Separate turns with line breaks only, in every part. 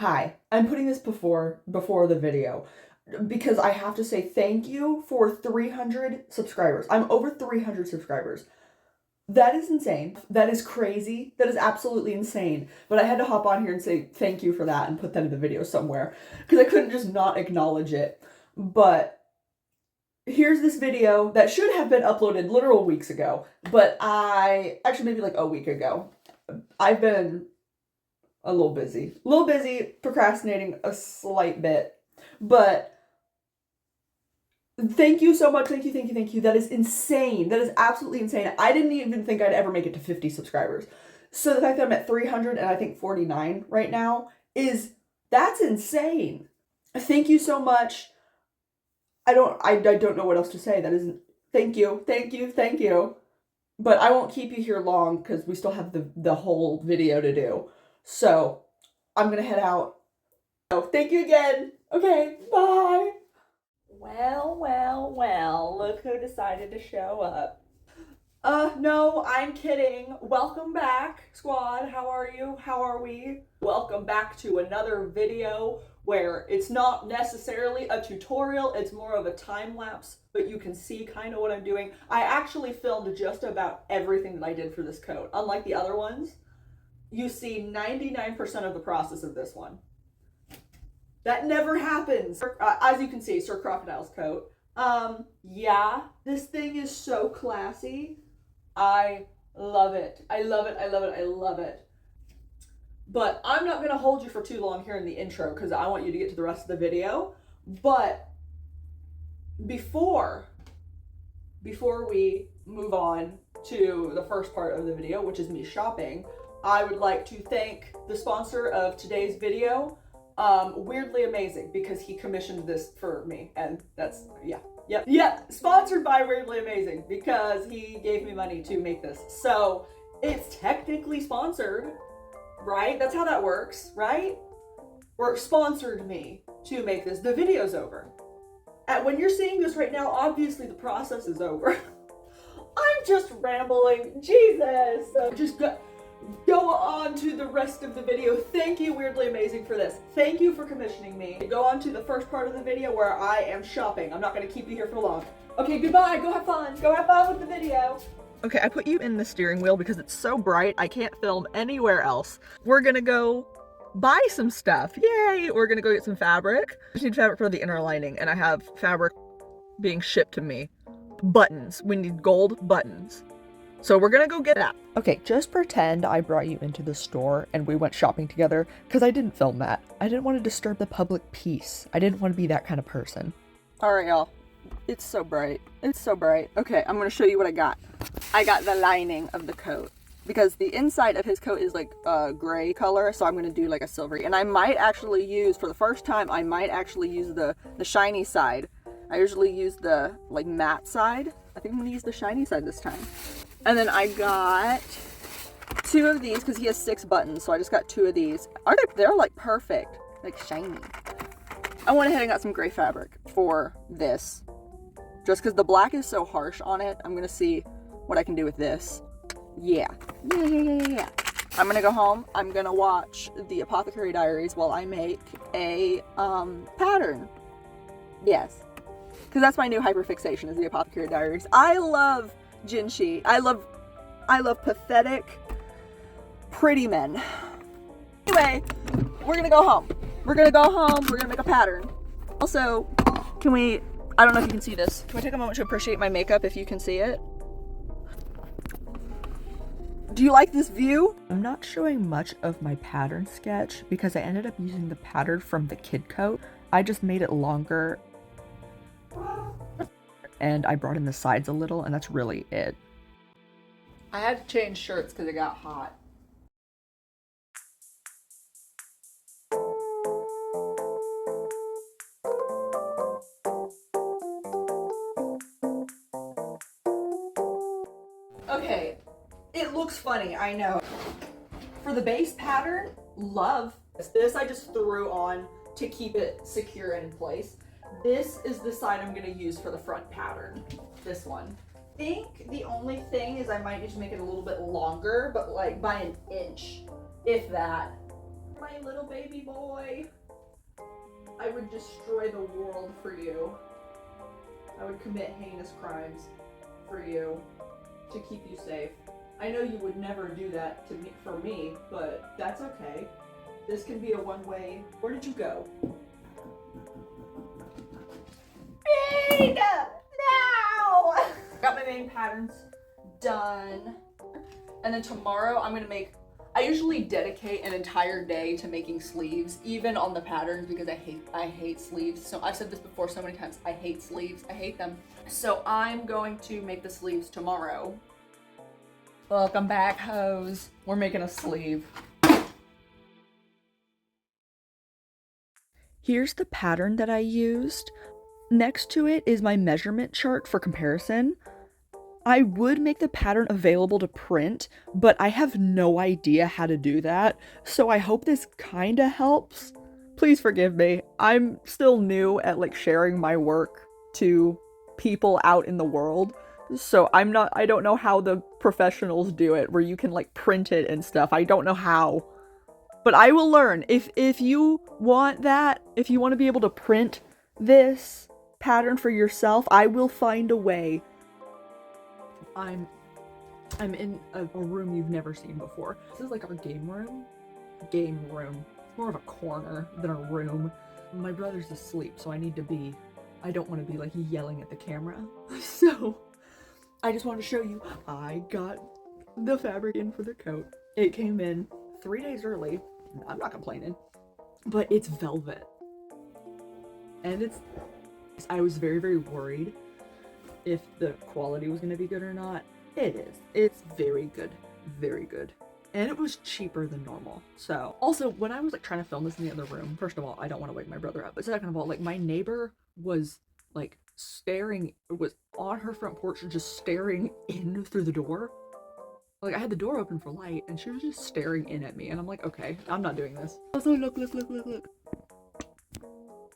Hi, I'm putting this before the video because I have to say thank you for 300 subscribers. I'm over 300 subscribers. That is insane. That is crazy. That is absolutely insane. But I had to hop on here and say thank you for that and put that in the video somewhere because I couldn't just not acknowledge it. But here's this video that should have been uploaded literal weeks ago, but actually maybe like a week ago. I've been a little busy, procrastinating a slight bit, but thank you so much. Thank you. That is insane. That is absolutely insane. I didn't even think I'd ever make it to 50 subscribers. So the fact that I'm at 300 and I think 49 right now that's insane. Thank you so much. I don't know what else to say. That isn't, thank you. But I won't keep you here long because we still have the whole video to do. So I'm gonna head out. Oh, thank you again. Okay, bye. Well, look who decided to show up. No, I'm kidding. Welcome back, squad. How are you? How are we? Welcome back to another video where it's not necessarily a tutorial, it's more of a time lapse, but you can see kind of what I'm doing. I actually filmed just about everything that I did for this coat. Unlike the other ones, you see 99% of the process of this one. That never happens. As you can see, Sir Crocodile's coat. Yeah, this thing is so classy. I love it. I love it. But I'm not gonna hold you for too long here in the intro because I want you to get to the rest of the video. But before we move on to the first part of the video, which is me shopping, I would like to thank the sponsor of today's video, Weirdly Amazing, because he commissioned this for me, and that's, sponsored by Weirdly Amazing because he gave me money to make this. So it's technically sponsored, right? That's how that works, right? Or sponsored me to make this. The video's over. When you're seeing this right now, obviously the process is over. I'm just rambling. Jesus. Just go on to the rest of the video. Thank you, Weirdly Amazing, for this. Thank you for commissioning me. Go on to the first part of the video where I am shopping. I'm not going to keep you here for long. Okay, goodbye. Go have fun. Go have fun with the video. Okay, I put you in the steering wheel because it's so bright I can't film anywhere else. We're gonna go buy some stuff. Yay! We're gonna go get some fabric. I just need fabric for the inner lining, and I have fabric being shipped to me. Buttons. We need gold buttons. So we're gonna go get that. Okay, just pretend I brought you into the store and we went shopping together, because I didn't film that. I didn't want to disturb the public peace. I didn't want to be that kind of person. Alright, y'all. It's so bright. Okay, I'm gonna show you what I got. I got the lining of the coat because the inside of his coat is like a gray color, so I'm gonna do like a silvery. And I might actually use, for the first time, the shiny side. I usually use the like matte side. I think I'm gonna use the shiny side this time. And then I got 2 of these because he has 6 buttons, so I just got 2 of these. They're like perfect, like shiny. I went ahead and got some gray fabric for this. Just because the black is so harsh on it, I'm going to see what I can do with this. Yeah. I'm going to go home. I'm going to watch the Apothecary Diaries while I make a pattern. Yes. Because that's my new hyperfixation, is the Apothecary Diaries. I love Jinshi. I love pathetic, pretty men. Anyway, we're going to go home. We're going to make a pattern. Also, I don't know if you can see this. Can we take a moment to appreciate my makeup if you can see it? Do you like this view? I'm not showing much of my pattern sketch because I ended up using the pattern from the kid coat. I just made it longer and I brought in the sides a little, and that's really it. I had to change shirts because it got hot. Okay, it looks funny, I know. For the base pattern, love this. I just threw on to keep it secure and in place. This is the side I'm gonna use for the front pattern, this one. I think the only thing is I might just make it a little bit longer, but like by an inch, if that. My little baby boy. would destroy the world for you. I would commit heinous crimes for you to keep you safe. I know you would never do that to me, for me, but that's okay. This can be a one-way. Where did you go? Bean! No! Got my main patterns done. And then tomorrow I'm gonna make, I usually dedicate an entire day to making sleeves, even on the patterns, because I hate sleeves. So I've said this before so many times, I hate sleeves, I hate them. So I'm going to make the sleeves tomorrow. Welcome back, hoes. We're making a sleeve. Here's the pattern that I used. Next to it is my measurement chart for comparison. I would make the pattern available to print, but I have no idea how to do that, so I hope this kinda helps. Please forgive me. I'm still new at like sharing my work to people out in the world, so I don't know how the professionals do it, where you can like print it and stuff. I don't know how. But I will learn. If you want that, if you want to be able to print this pattern for yourself, I will find a way. I'm in a room you've never seen before. This is like our game room. It's more of a corner than a room. My brother's asleep, so I don't want to be like yelling at the camera. So I just wanted to show you, I got the fabric in for the coat. It came in 3 days early. I'm not complaining, but it's velvet. And I was very, very worried if the quality was going to be good or not. It is. It's very good. Very good. And it was cheaper than normal. So also, when I was like trying to film this in the other room, first of all, I don't want to wake my brother up, but second of all, like my neighbor was like was on her front porch just staring in through the door. Like I had the door open for light and she was just staring in at me, and I'm like, okay, I'm not doing this. Also, look.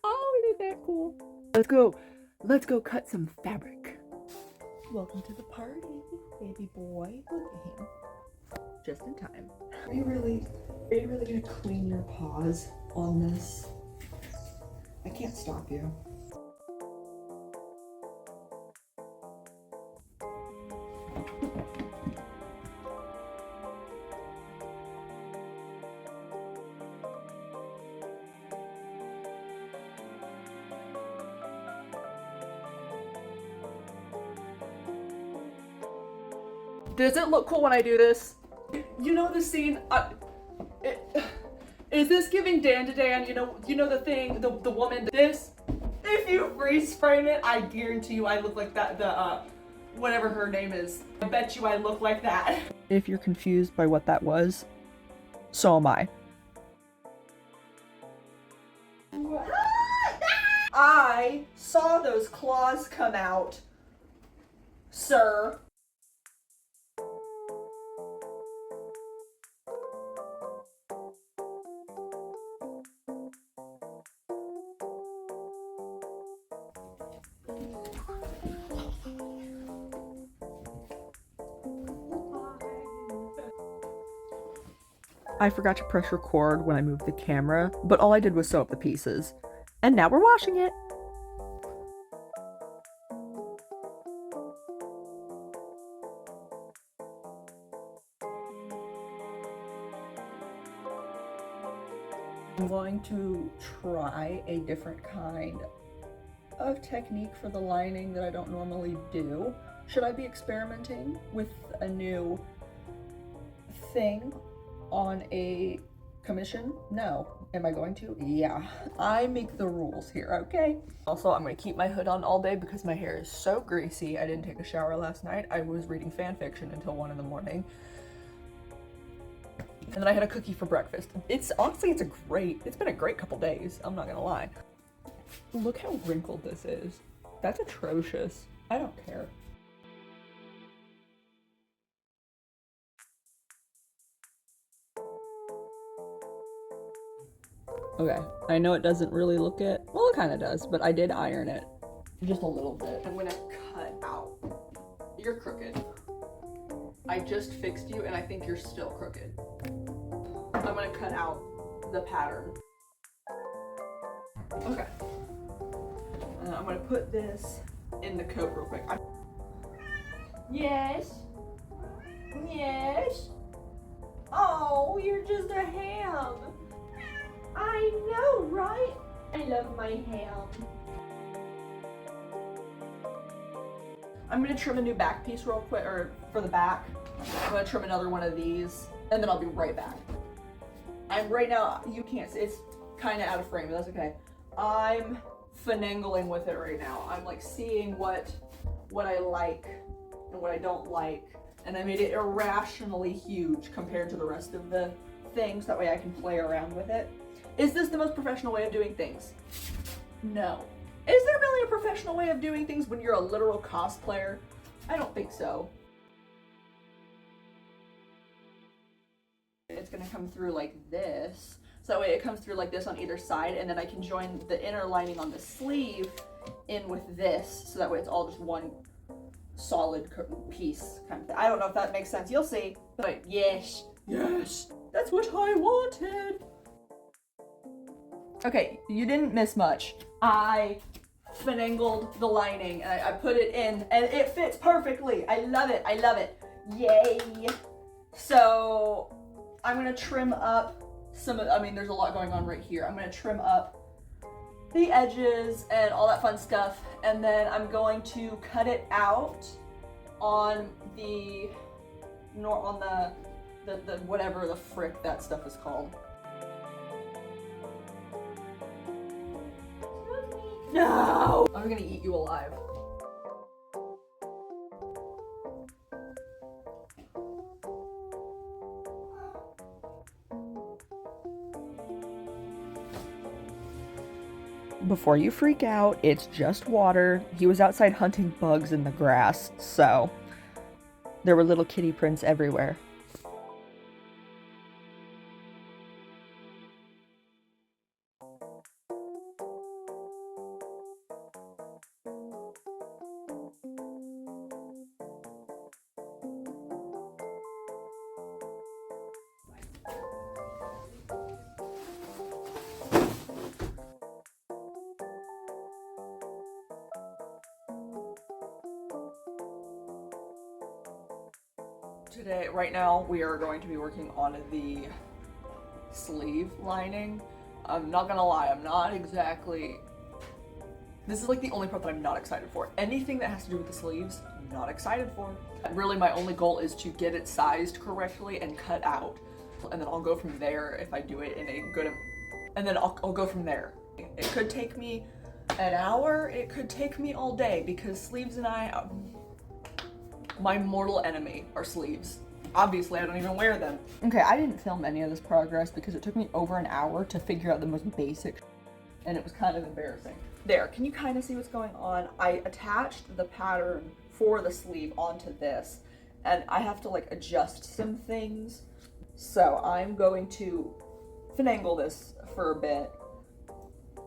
Oh, isn't that cool? Let's go cut some fabric. Welcome to the party, baby boy. Look at him. Just in time. Are you really gonna clean your paws on this? I can't stop you. Does it look cool when I do this? You know the scene, is this giving Dan to Dan? You know the thing, the woman, this, if you freeze frame it, I guarantee you I look like that, whatever her name is. I bet you I look like that. If you're confused by what that was, so am I. I saw those claws come out, sir. I forgot to press record when I moved the camera, but all I did was sew up the pieces. And now we're washing it! I'm going to try a different kind of technique for the lining that I don't normally do. Should I be experimenting with a new thing on a commission? No. Am I going to? Yeah. I make the rules here, okay? Also, I'm gonna keep my hood on all day because my hair is so greasy. I didn't take a shower last night. I was reading fan fiction until 1 in the morning. And then I had a cookie for breakfast. Honestly, it's been a great couple days. I'm not gonna lie. Look how wrinkled this is. That's atrocious. I don't care. Okay, I know it doesn't really look it. Well, it kind of does, but I did iron it. Just a little bit. I'm gonna cut out. You're crooked. I just fixed you and I think you're still crooked. I'm gonna cut out the pattern. Okay. And I'm gonna put this in the coat real quick. Yes. Yes. Oh, you're just a ham. I know, right? I love my ham. I'm gonna trim a new back piece real quick, or for the back. I'm gonna trim another one of these, and then I'll be right back. I'm right now, you can't see, it's kind of out of frame, but that's okay. I'm finagling with it right now. I'm like seeing what I like and what I don't like, and I made it irrationally huge compared to the rest of the things. That way I can play around with it. Is this the most professional way of doing things? No. Is there really a professional way of doing things when you're a literal cosplayer? I don't think so. It's gonna come through like this. So that way it comes through like this on either side, and then I can join the inner lining on the sleeve in with this, so that way it's all just one solid piece kind of thing. I don't know if that makes sense. You'll see. But yes, yes, that's what I wanted. Okay, you didn't miss much. I finagled the lining and I put it in, and it fits perfectly. I love it. I love it. Yay. So I'm gonna trim up some of, I mean, there's a lot going on right here. I'm gonna trim up the edges and all that fun stuff, and then I'm going to cut it out on the whatever the frick that stuff is called. No! I'm gonna eat you alive. Before you freak out, it's just water. He was outside hunting bugs in the grass, so there were little kitty prints everywhere. Today, right now, we are going to be working on the sleeve lining. I'm not gonna lie, I'm not exactly... This is like the only part that I'm not excited for. Anything that has to do with the sleeves, I'm not excited for. Really, my only goal is to get it sized correctly and cut out. And then I'll go from there if I do it in a good... And then I'll go from there. It could take me an hour, it could take me all day, because sleeves and I... My mortal enemy are sleeves. Obviously, I don't even wear them. Okay, I didn't film any of this progress because it took me over an hour to figure out the most basic, and it was kind of embarrassing. There, can you kind of see what's going on? I attached the pattern for the sleeve onto this, and I have to like adjust some things. So I'm going to finagle this for a bit,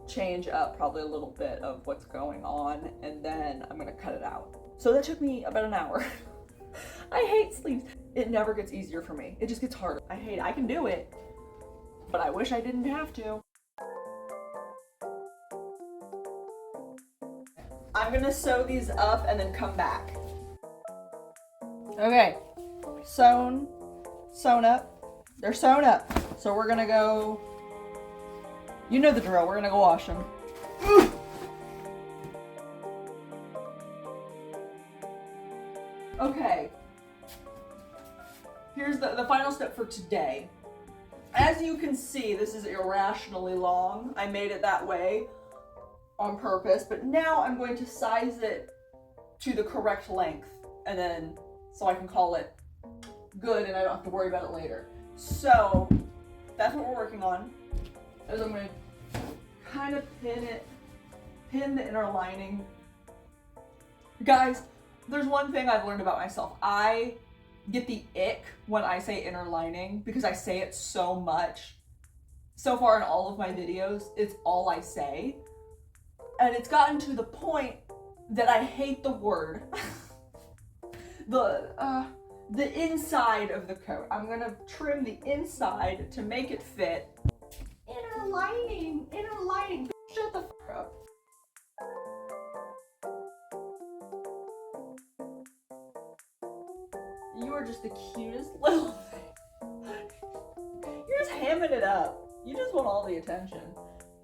change up probably a little bit of what's going on, and then I'm gonna cut it out. So that took me about an hour. I hate sleeves. It never gets easier for me. It just gets harder. I can do it, but I wish I didn't have to. I'm gonna sew these up and then come back. Okay, sewn up. They're sewn up. So we're gonna go, you know the drill, we're gonna go wash them. Okay, here's the final step for today. As you can see, this is irrationally long. I made it that way on purpose, but now I'm going to size it to the correct length, and then so I can call it good and I don't have to worry about it later. So that's what we're working on. Is I'm going to kind of pin the inner lining. Guys, there's one thing I've learned about myself. I get the ick when I say inner lining because I say it so much. So far in all of my videos, it's all I say. And it's gotten to the point that I hate the word. The inside of the coat. I'm gonna trim the inside to make it fit. Inner lining, shut the fuck up. are just the cutest little thing. You're just hamming it up. You just want all the attention.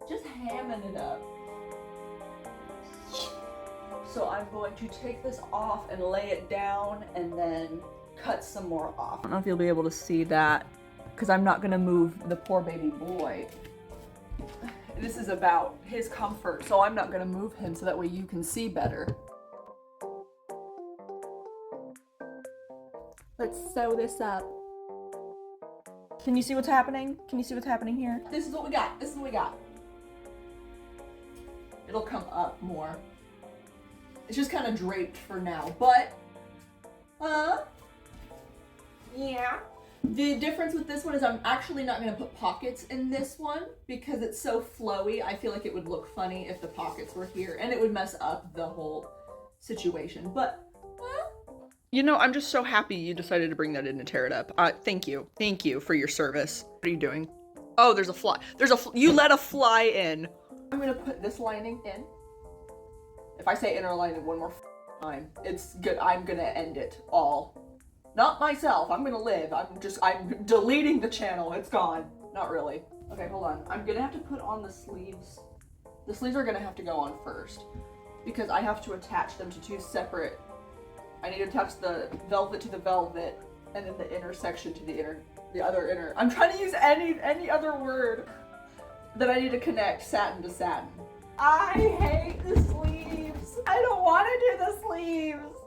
Just hamming it up. So I'm going to take this off and lay it down and then cut some more off. I don't know if you'll be able to see that because I'm not gonna move the poor baby boy. This is about his comfort, so I'm not gonna move him so that way you can see better. Let's sew this up. Can you see what's happening? Can you see what's happening here? This is what we got. This is what we got. It'll come up more. It's just kind of draped for now, but, yeah. The difference with this one is I'm actually not going to put pockets in this one because it's so flowy. I feel like it would look funny if the pockets were here and it would mess up the whole situation, but, you know, I'm just so happy you decided to bring that in and tear it up. Thank you. Thank you for your service. What are you doing? Oh, there's a fly. You let a fly in. I'm going to put this lining in. If I say inner lining one more time, it's good. I'm going to end it all. Not myself. I'm going to live. I'm deleting the channel. It's gone. Not really. Okay, hold on. I'm going to have to put on the sleeves. The sleeves are going to have to go on first because I have to attach them to two separate. I need to attach the velvet to the velvet and then the inner section to the other inner. I'm trying to use any other word that I need to connect satin to satin. I hate the sleeves. I don't want to do the sleeves.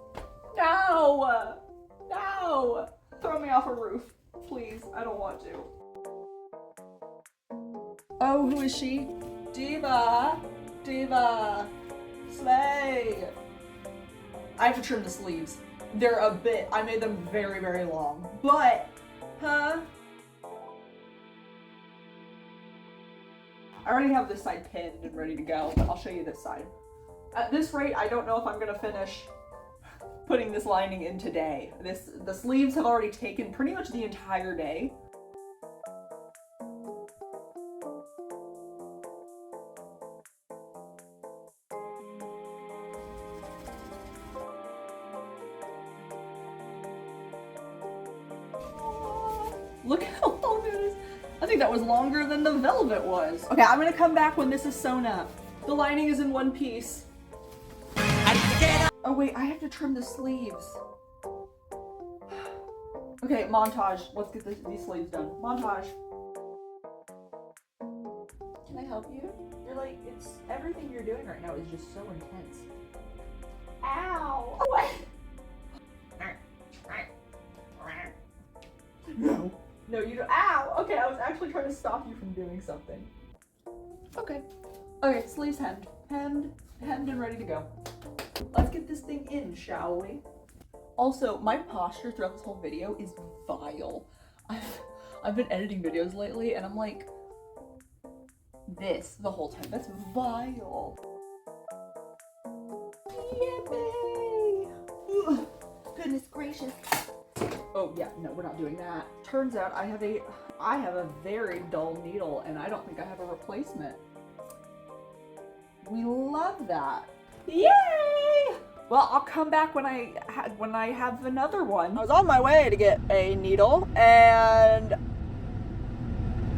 No. No. Throw me off a roof, please. I don't want to. Oh, who is she? Diva. Diva. Slay. I have to trim the sleeves. They're a bit, I made them very, very long. But, I already have this side pinned and ready to go, but I'll show you this side. At this rate, I don't know if I'm gonna finish putting this lining in today. The sleeves have already taken pretty much the entire day. Look how long it is. I think that was longer than the velvet was. Okay, I'm gonna come back when this is sewn up. The lining is in one piece. Oh wait, I have to trim the sleeves. Okay, montage. Let's get these sleeves done. Montage. Can I help you? You're like, everything you're doing right now is just so intense. Ow! What? No. No, you don't. Ow! Okay, I was actually trying to stop you from doing something. Okay. Okay, sleeves hemmed. Hemmed and ready to go. Let's get this thing in, shall we? Also, my posture throughout this whole video is vile. I've been editing videos lately and I'm like this the whole time. That's vile. Yippee! Ugh. Goodness gracious. Oh yeah, no, we're not doing that. Turns out I have a very dull needle and I don't think I have a replacement. We love that. Yay! Well, I'll come back when I have another one. I was on my way to get a needle and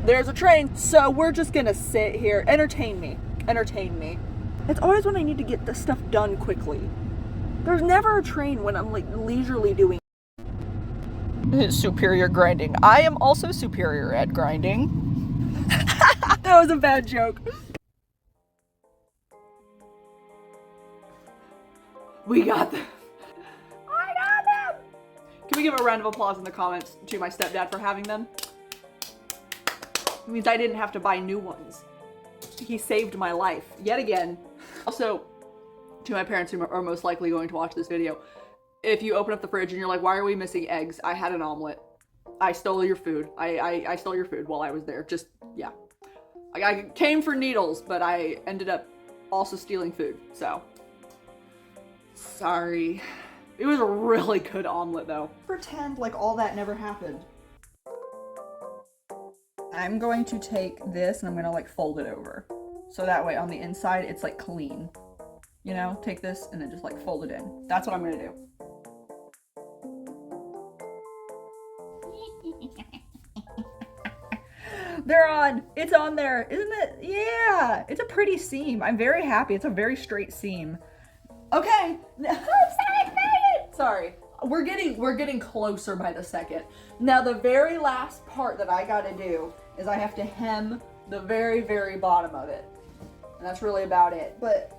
there's a train, so we're just gonna sit here. Entertain me. Entertain me. It's always when I need to get this stuff done quickly. There's never a train when I'm like leisurely doing superior grinding. I am also superior at grinding. That was a bad joke. We got them. I got them. Can we give a round of applause in the comments to my stepdad for having them? It means I didn't have to buy new ones. He saved my life yet again. Also, to my parents who are most likely going to watch this video, if you open up the fridge and you're like, why are we missing eggs? I had an omelet. I stole your food. I stole your food while I was there. Just, yeah. I came for needles, but I ended up also stealing food, so. Sorry. It was a really good omelet though. Pretend like all that never happened. I'm going to take this and I'm gonna like fold it over. So that way on the inside it's like clean. You know, take this and then just like fold it in. That's what I'm gonna do. They're on. It's on there. Isn't it? Yeah. It's a pretty seam. I'm very happy. It's a very straight seam. Okay. I'm so excited. Sorry. We're getting closer by the second. Now the very last part that I gotta do is I have to hem the very, very bottom of it. And that's really about it. But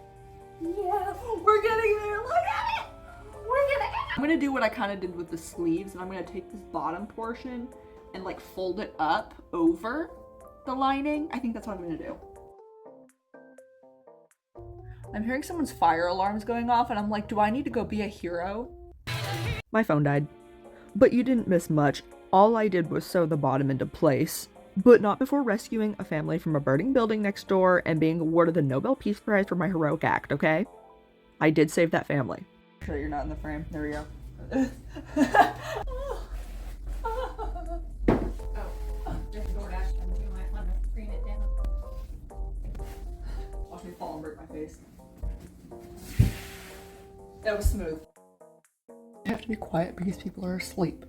yeah, we're getting there. Look at it. We're getting it. I'm gonna do what I kind of did with the sleeves, and I'm gonna take this bottom portion and like fold it up over the lining. I think that's what I'm gonna do. I'm hearing someone's fire alarms going off, and I'm like, do I need to go be a hero? My phone died. But you didn't miss much. All I did was sew the bottom into place. But not before rescuing a family from a burning building next door and being awarded the Nobel Peace Prize for my heroic act, okay? I did save that family. Sure you're not in the frame. There we go. Watch me fall and break my face. That was smooth. I have to be quiet because people are asleep.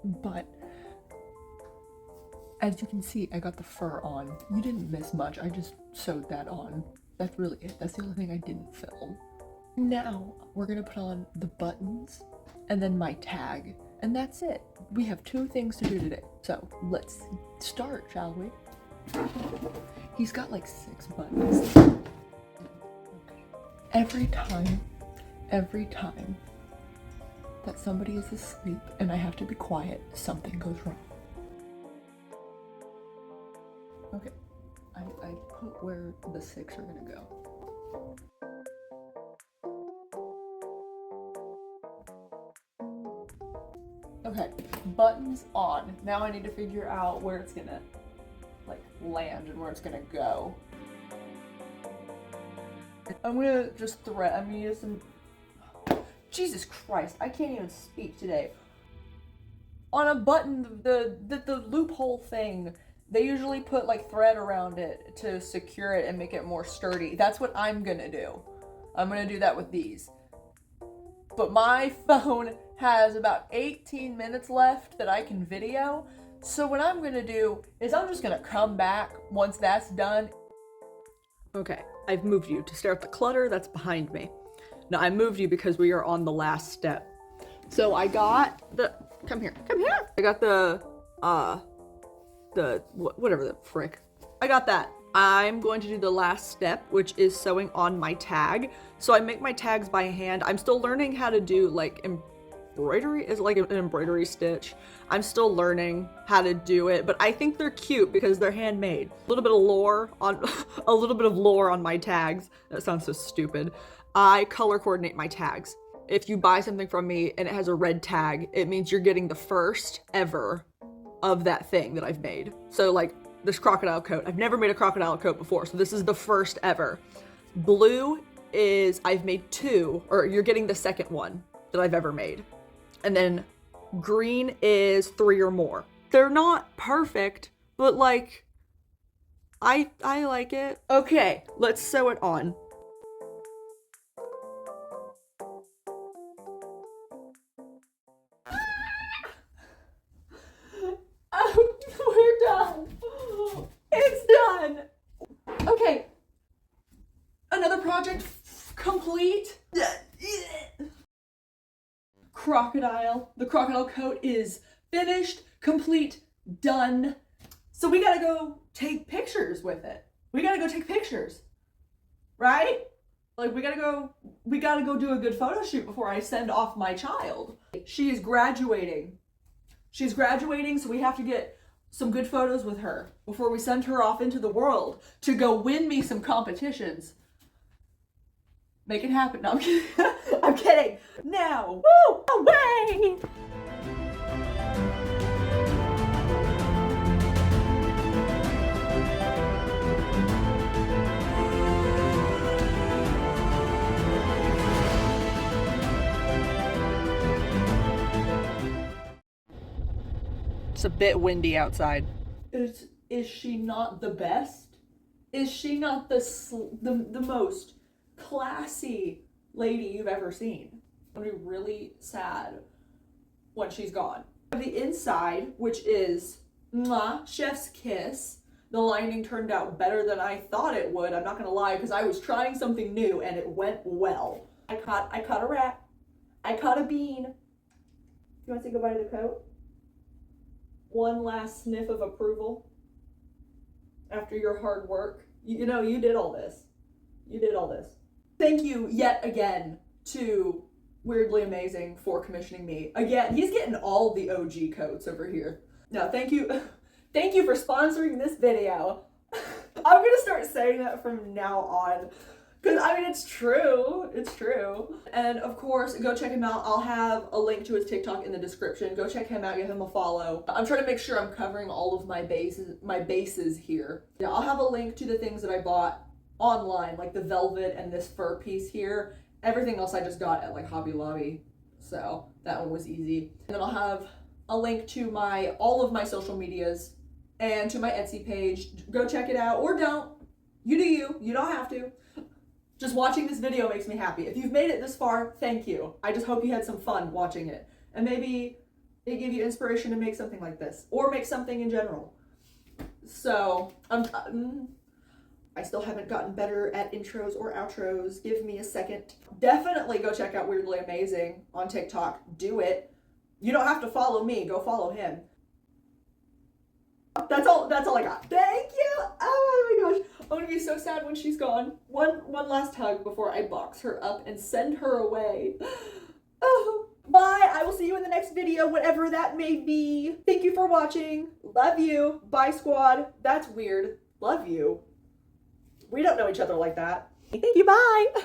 But as you can see, I got the fur on. You didn't miss much. I just sewed that on. That's really it. That's the only thing I didn't film. Now we're gonna put on the buttons and then my tag, and that's it. We have 2 things to do today. So let's start, shall we? He's got like 6 buttons. Every time that somebody is asleep and I have to be quiet, something goes wrong. Okay, I put where the 6 are gonna go. Okay, buttons on. Now I need to figure out where it's gonna like land and where it's gonna go. I'm gonna just thread. I'm gonna use some. Jesus Christ! I can't even speak today. On a button, the loophole thing, they usually put like thread around it to secure it and make it more sturdy. That's what I'm gonna do. I'm gonna do that with these. But my phone has about 18 minutes left that I can video. So what I'm gonna do is I'm just gonna come back once that's done. Okay, I've moved you to stare at the clutter that's behind me. Now I moved you because we are on the last step. So I got the, come here. I got whatever the frick. I got that. I'm going to do the last step, which is sewing on my tag. So I make my tags by hand. I'm still learning how to do like embroidery, is like an embroidery stitch. I'm still learning how to do it, but I think they're cute because they're handmade. A little bit of lore on my tags. That sounds so stupid. I color coordinate my tags. If you buy something from me and it has a red tag, it means you're getting the first ever of that thing that I've made. So like this crocodile coat. I've never made a crocodile coat before, so this is the first ever. Blue is I've made 2, or you're getting the second one that I've ever made. And then green is 3 or more. They're not perfect, but like, I like it. Okay, let's sew it on. We're done. It's done. Okay. Another project complete. Crocodile. The crocodile coat is finished, complete, done. So we gotta go take pictures with it. We gotta go take pictures. Right? Like we gotta go do a good photo shoot before I send off my child. She is graduating. She's graduating, so we have to get some good photos with her before we send her off into the world to go win me some competitions. Make it happen. No, I'm kidding. I'm kidding. Now, woo, away! It's a bit windy outside. Is she not the best? Is she not the most classy lady you've ever seen? I'm gonna be really sad when she's gone. The inside, which is Mwah, chef's kiss. The lining turned out better than I thought it would. I'm not gonna lie, because I was trying something new and it went well. I caught a rat. I caught a bean. You want to say goodbye to the coat? One last sniff of approval after your hard work. You know, you did all this. You did all this. Thank you yet again to Weirdly Amazing for commissioning me. Again, he's getting all the OG coats over here. No, thank you. Thank you for sponsoring this video. I'm gonna start saying that from now on. Because, I mean, it's true. It's true. And, of course, go check him out. I'll have a link to his TikTok in the description. Go check him out. Give him a follow. I'm trying to make sure I'm covering all of my bases here. Yeah, I'll have a link to the things that I bought online, like the velvet and this fur piece here. Everything else I just got at, like, Hobby Lobby. So, that one was easy. And then I'll have a link to all of my social medias and to my Etsy page. Go check it out. Or don't. You do you. You don't have to. Just watching this video makes me happy. If you've made it this far, thank you. I just hope you had some fun watching it. And maybe it gave you inspiration to make something like this. Or make something in general. So, I still haven't gotten better at intros or outros. Give me a second. Definitely go check out Weirdly Amazing on TikTok. Do it. You don't have to follow me. Go follow him. That's all I got. Thank you. Oh my gosh. I'm gonna be so sad when she's gone. One last hug before I box her up and send her away. Oh, bye. I will see you in the next video, whatever that may be. Thank you for watching. Love you. Bye, squad. That's weird. Love you. We don't know each other like that. Thank you. Bye.